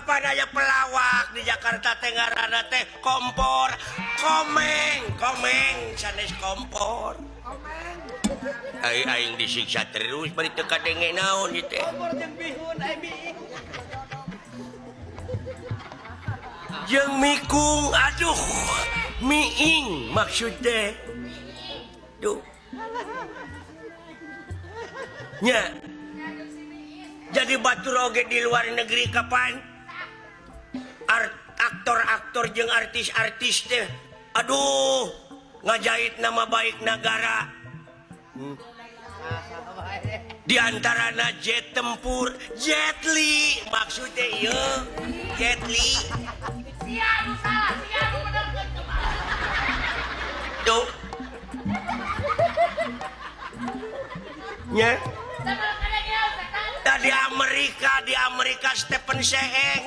kapan aya pelawak di Jakarta teh ngaranna teh kompor komeng sanes kompor aing disiksa terus bari teu kadenge naon ieu teh kompor jeung bihun jeung mikung aduh miing maksudnya tuh nya jadi batur oge di luar negeri kapan aktor-aktor jeung artis-artis teh aduh ngajait nama baik negara di antarana jet tempur Jet Li maksudnya ieu Jet Li tuh nya di Amerika Stephen Segal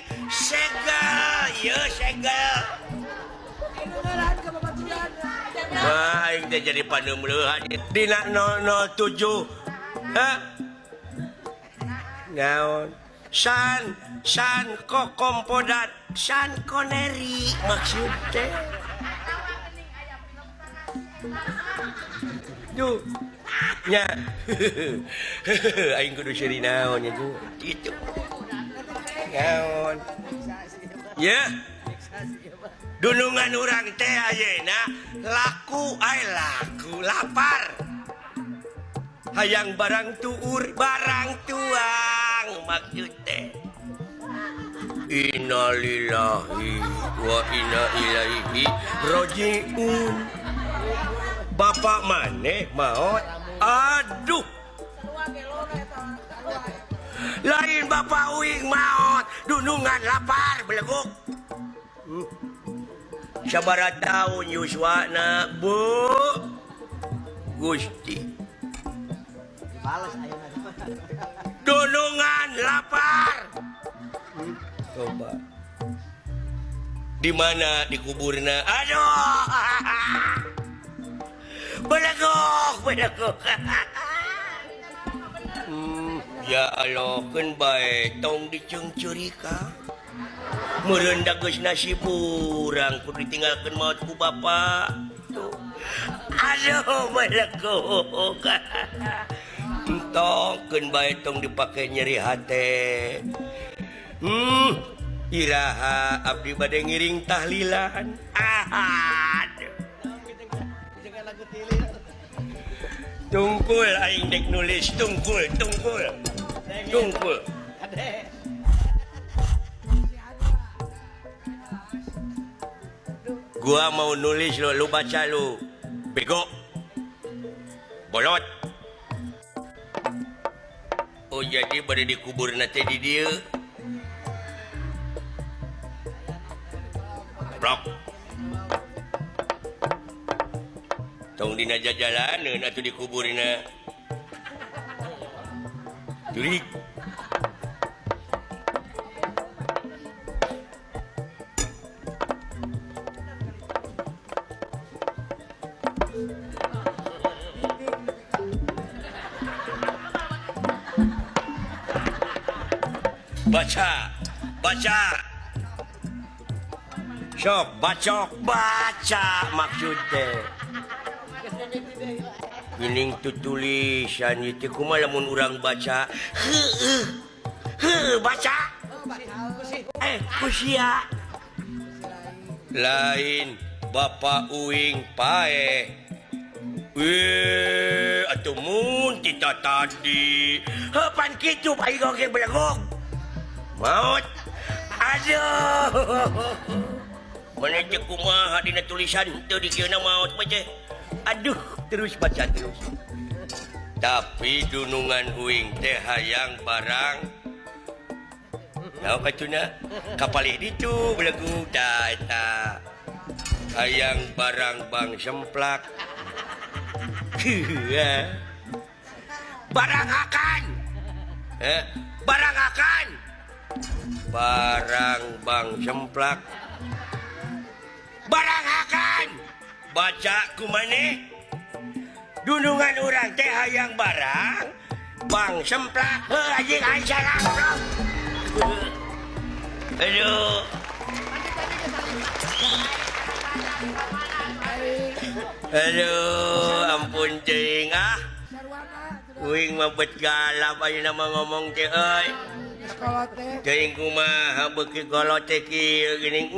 ya Segal wah aing teh jadi paneumleuhan dina 007 naon Sean Kompodat Sean Connery maksud teh tuh nya aing kudu seri naon nya kitu naon ya dunungan urang teh ayeuna laku lapar hayang barang tuur barang tuang maksud teh innalillahi wa inna ilaihi rajiun bapak maneh maot aduh lain bapak uing maot dunungan lapar beleguk sabaraha taun yuswana bu Gusti dunungan lapar coba di mana dikuburna aduh beleguk ya Allah kan bae tong diceungceurika meureun da geus nasib urang kudu ditinggalkeun maot ku bapa tuh aduh beleguk entong keun bae tong dipake nyeri hate iraha abdi bade ngiring tahlilan aduh tungkul aing dek nulis tungkul gua mau nulis lo lu baca lu bego bolot oh jadi bade dikubur teh di dieu blok tong dina jajalaneun atuh dikuburna jurig baca sok baca maksudnya geuning tutulisan ieu kumaha lamun urang baca baca kusia lain bapak uing pae atuh mun kita tadi pan kitu bae oge belegog maut aduh mana cek kumaha dina tulisan teu dikeuna maut baca aduh terus baca terus tapi dunungan uing teh hayang barang naon katuna kapalih ditu belegug da eta hayang barang bang semplak barang akan barang bang semplak barang akan baca kumane dunungan urang teh hayang barang bang semplak anjing aing salah Aduh. Aduh, ampun cing ah. Uing mabet galap ayo nama ngomong cing euy. Cing kumaha beuki kolote kieu geuning.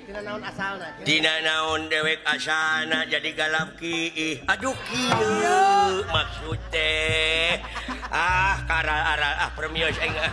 Tina naon asalna? Tina naon dewek asalna jadi galap kieu. Aduh kieu maksud teh. Ah, karal-aral ah permios aing ah.